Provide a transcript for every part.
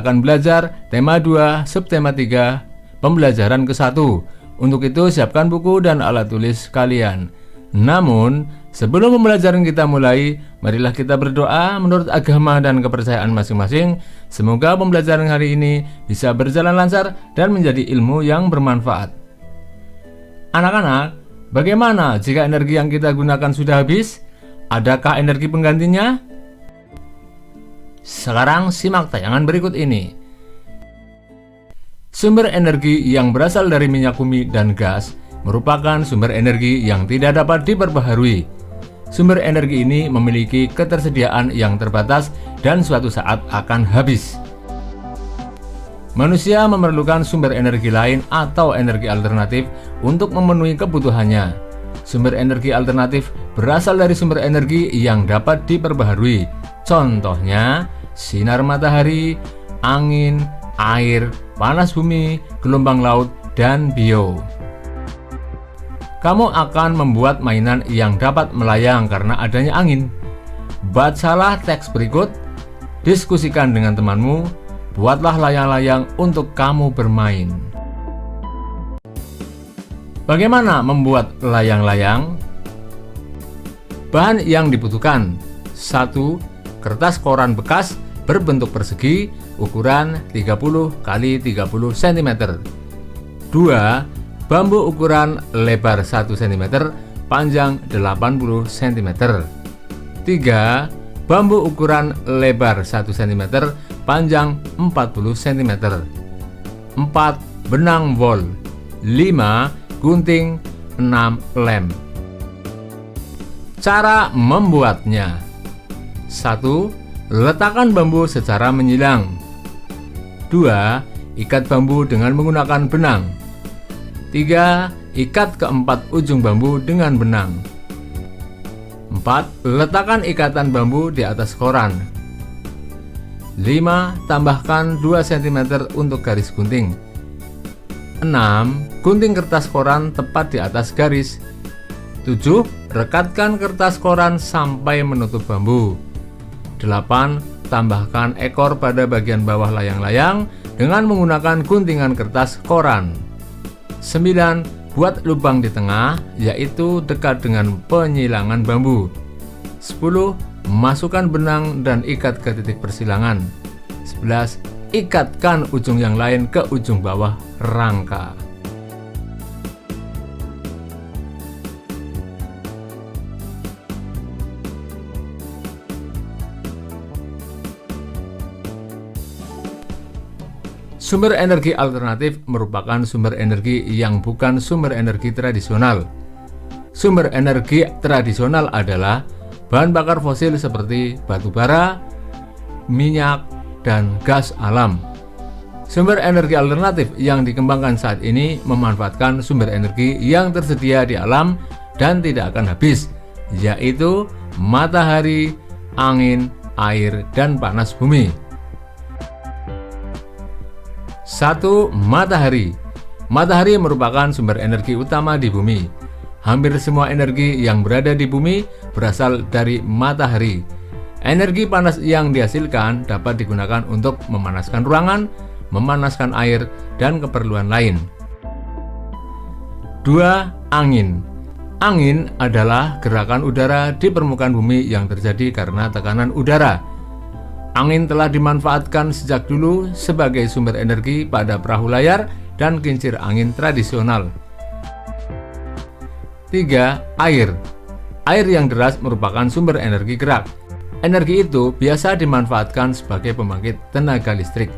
akan belajar tema 2, subtema 3, pembelajaran ke-1. Untuk itu siapkan buku dan alat tulis kalian. Namun, sebelum pembelajaran kita mulai, marilah kita berdoa menurut agama dan kepercayaan masing-masing. Semoga pembelajaran hari ini bisa berjalan lancar dan menjadi ilmu yang bermanfaat. Anak-anak, bagaimana jika energi yang kita gunakan sudah habis? Adakah energi penggantinya? Sekarang simak tayangan berikut ini. Sumber energi yang berasal dari minyak bumi dan gas merupakan sumber energi yang tidak dapat diperbaharui. Sumber energi ini memiliki ketersediaan yang terbatas dan suatu saat akan habis. Manusia memerlukan sumber energi lain atau energi alternatif untuk memenuhi kebutuhannya. Sumber energi alternatif berasal dari sumber energi yang dapat diperbaharui. Contohnya, sinar matahari, angin, air, panas bumi, gelombang laut, dan bio. Kamu akan membuat mainan yang dapat melayang karena adanya angin. Bacalah teks berikut, diskusikan dengan temanmu, buatlah layang-layang untuk kamu bermain. Bagaimana membuat layang-layang? Bahan yang dibutuhkan: 1. Kertas koran bekas berbentuk persegi ukuran 30 x 30 cm. 2. Bambu ukuran lebar 1 cm, panjang 80 cm. 3. Bambu ukuran lebar 1 cm, panjang 40 cm. 4. Benang wol. 5. Gunting 6 lem. Cara membuatnya: 1. Letakkan bambu secara menyilang. 2. Ikat bambu dengan menggunakan benang. 3. Ikat keempat ujung bambu dengan benang. 4. Letakkan ikatan bambu di atas koran. 5. Tambahkan 2 cm untuk garis gunting. 6. Gunting kertas koran tepat di atas garis. 7. Rekatkan kertas koran sampai menutup bambu. 8. Tambahkan ekor pada bagian bawah layang-layang dengan menggunakan guntingan kertas koran. 9. Buat lubang di tengah, yaitu dekat dengan penyilangan bambu. 10. Masukkan benang dan ikat ke titik persilangan. 11. Ikatkan ujung yang lain ke ujung bawah rangka. Sumber energi alternatif merupakan sumber energi yang bukan sumber energi tradisional. Sumber energi tradisional adalah bahan bakar fosil seperti batu bara, minyak, dan gas alam. Sumber energi alternatif yang dikembangkan saat ini memanfaatkan sumber energi yang tersedia di alam dan tidak akan habis, yaitu matahari, angin, air, dan panas bumi. 1. Matahari. Matahari merupakan sumber energi utama di bumi. Hampir semua energi yang berada di bumi berasal dari matahari. Energi panas yang dihasilkan dapat digunakan untuk memanaskan ruangan, memanaskan air, dan keperluan lain. 2. Angin. Angin adalah gerakan udara di permukaan bumi yang terjadi karena tekanan udara. Angin telah dimanfaatkan sejak dulu sebagai sumber energi pada perahu layar dan kincir angin tradisional. 3. Air. Air yang deras merupakan sumber energi gerak. Energi itu biasa dimanfaatkan sebagai pembangkit tenaga listrik.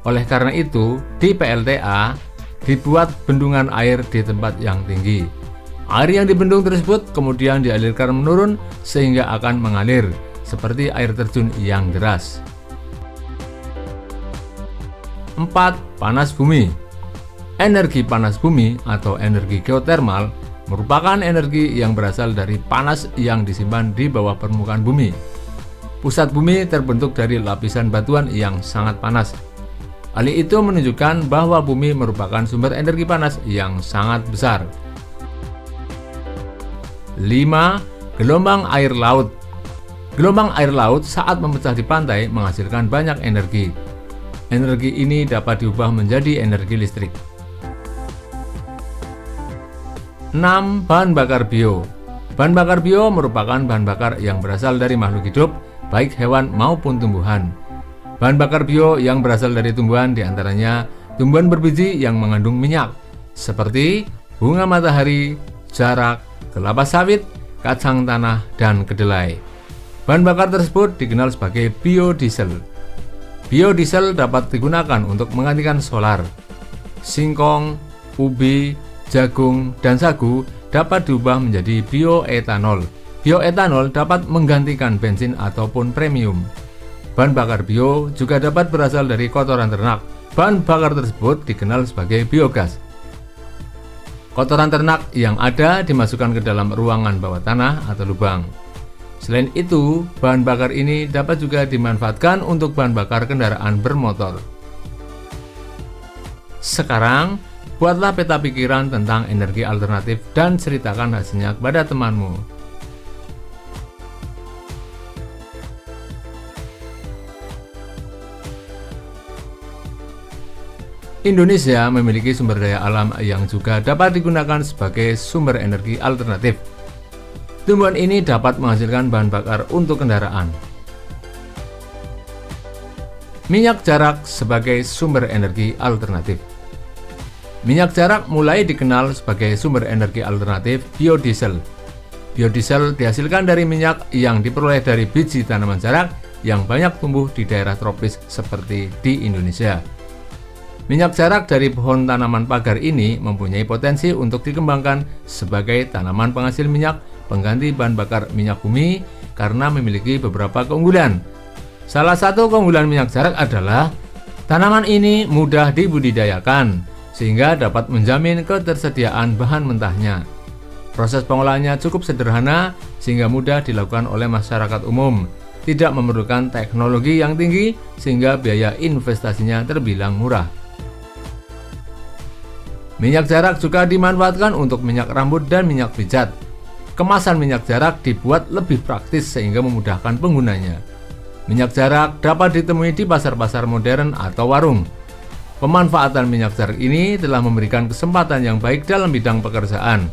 Oleh karena itu, di PLTA dibuat bendungan air di tempat yang tinggi. Air yang dibendung tersebut kemudian dialirkan menurun sehingga akan mengalir, seperti air terjun yang deras. 4. Panas bumi. Energi panas bumi atau energi geotermal merupakan energi yang berasal dari panas yang disimpan di bawah permukaan bumi. Pusat bumi terbentuk dari lapisan batuan yang sangat panas. Hal itu menunjukkan bahwa bumi merupakan sumber energi panas yang sangat besar. 5. Gelombang air laut. Gelombang air laut saat memecah di pantai menghasilkan banyak energi. Energi ini dapat diubah menjadi energi listrik. 6. Bahan bakar bio. Bahan bakar bio merupakan bahan bakar yang berasal dari makhluk hidup, baik hewan maupun tumbuhan. Bahan bakar bio yang berasal dari tumbuhan diantaranya tumbuhan berbiji yang mengandung minyak, seperti bunga matahari, jarak, kelapa sawit, kacang tanah, dan kedelai. Bahan bakar tersebut dikenal sebagai biodiesel. Biodiesel dapat digunakan untuk menggantikan solar. Singkong, ubi, jagung, dan sagu dapat diubah menjadi bioetanol. Bioetanol dapat menggantikan bensin ataupun premium. Bahan bakar bio juga dapat berasal dari kotoran ternak. Bahan bakar tersebut dikenal sebagai biogas. Kotoran ternak yang ada dimasukkan ke dalam ruangan bawah tanah atau lubang. Selain itu, bahan bakar ini dapat juga dimanfaatkan untuk bahan bakar kendaraan bermotor. Sekarang, buatlah peta pikiran tentang energi alternatif dan ceritakan hasilnya kepada temanmu. Indonesia memiliki sumber daya alam yang juga dapat digunakan sebagai sumber energi alternatif. Tumbuhan ini dapat menghasilkan bahan bakar untuk kendaraan. Minyak jarak sebagai sumber energi alternatif. Minyak jarak mulai dikenal sebagai sumber energi alternatif biodiesel. Biodiesel dihasilkan dari minyak yang diperoleh dari biji tanaman jarak yang banyak tumbuh di daerah tropis seperti di Indonesia. Minyak jarak dari pohon tanaman pagar ini mempunyai potensi untuk dikembangkan sebagai tanaman penghasil minyak pengganti bahan bakar minyak bumi karena memiliki beberapa keunggulan. Salah satu keunggulan minyak jarak adalah tanaman ini mudah dibudidayakan sehingga dapat menjamin ketersediaan bahan mentahnya. Proses pengolahannya cukup sederhana sehingga mudah dilakukan oleh masyarakat umum, tidak memerlukan teknologi yang tinggi sehingga biaya investasinya terbilang murah. Minyak jarak juga dimanfaatkan untuk minyak rambut dan minyak pijat. Kemasan minyak jarak dibuat lebih praktis sehingga memudahkan penggunanya. Minyak jarak dapat ditemui di pasar-pasar modern atau warung. Pemanfaatan minyak jarak ini telah memberikan kesempatan yang baik dalam bidang pekerjaan.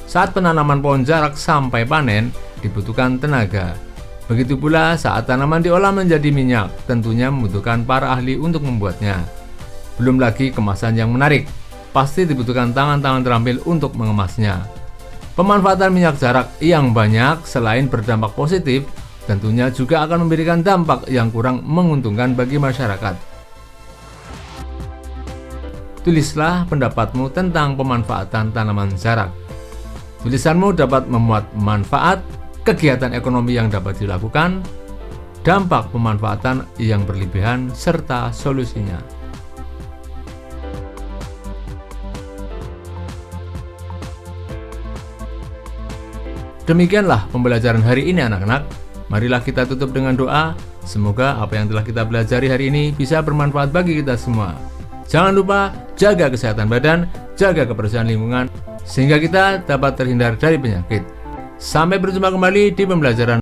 Saat penanaman pohon jarak sampai panen, dibutuhkan tenaga. Begitu pula saat tanaman diolah menjadi minyak, tentunya membutuhkan para ahli untuk membuatnya. Belum lagi kemasan yang menarik. Pasti dibutuhkan tangan-tangan terampil untuk mengemasnya. Pemanfaatan minyak jarak yang banyak selain berdampak positif, tentunya juga akan memberikan dampak yang kurang menguntungkan bagi masyarakat. Tulislah pendapatmu tentang pemanfaatan tanaman jarak. Tulisanmu dapat memuat manfaat, kegiatan ekonomi yang dapat dilakukan, dampak pemanfaatan yang berlebihan, serta solusinya. Demikianlah pembelajaran hari ini anak-anak. Marilah kita tutup dengan doa. Semoga apa yang telah kita pelajari hari ini bisa bermanfaat bagi kita semua. Jangan lupa jaga kesehatan badan, jaga kebersihan lingkungan, sehingga kita dapat terhindar dari penyakit. Sampai berjumpa kembali di pembelajaran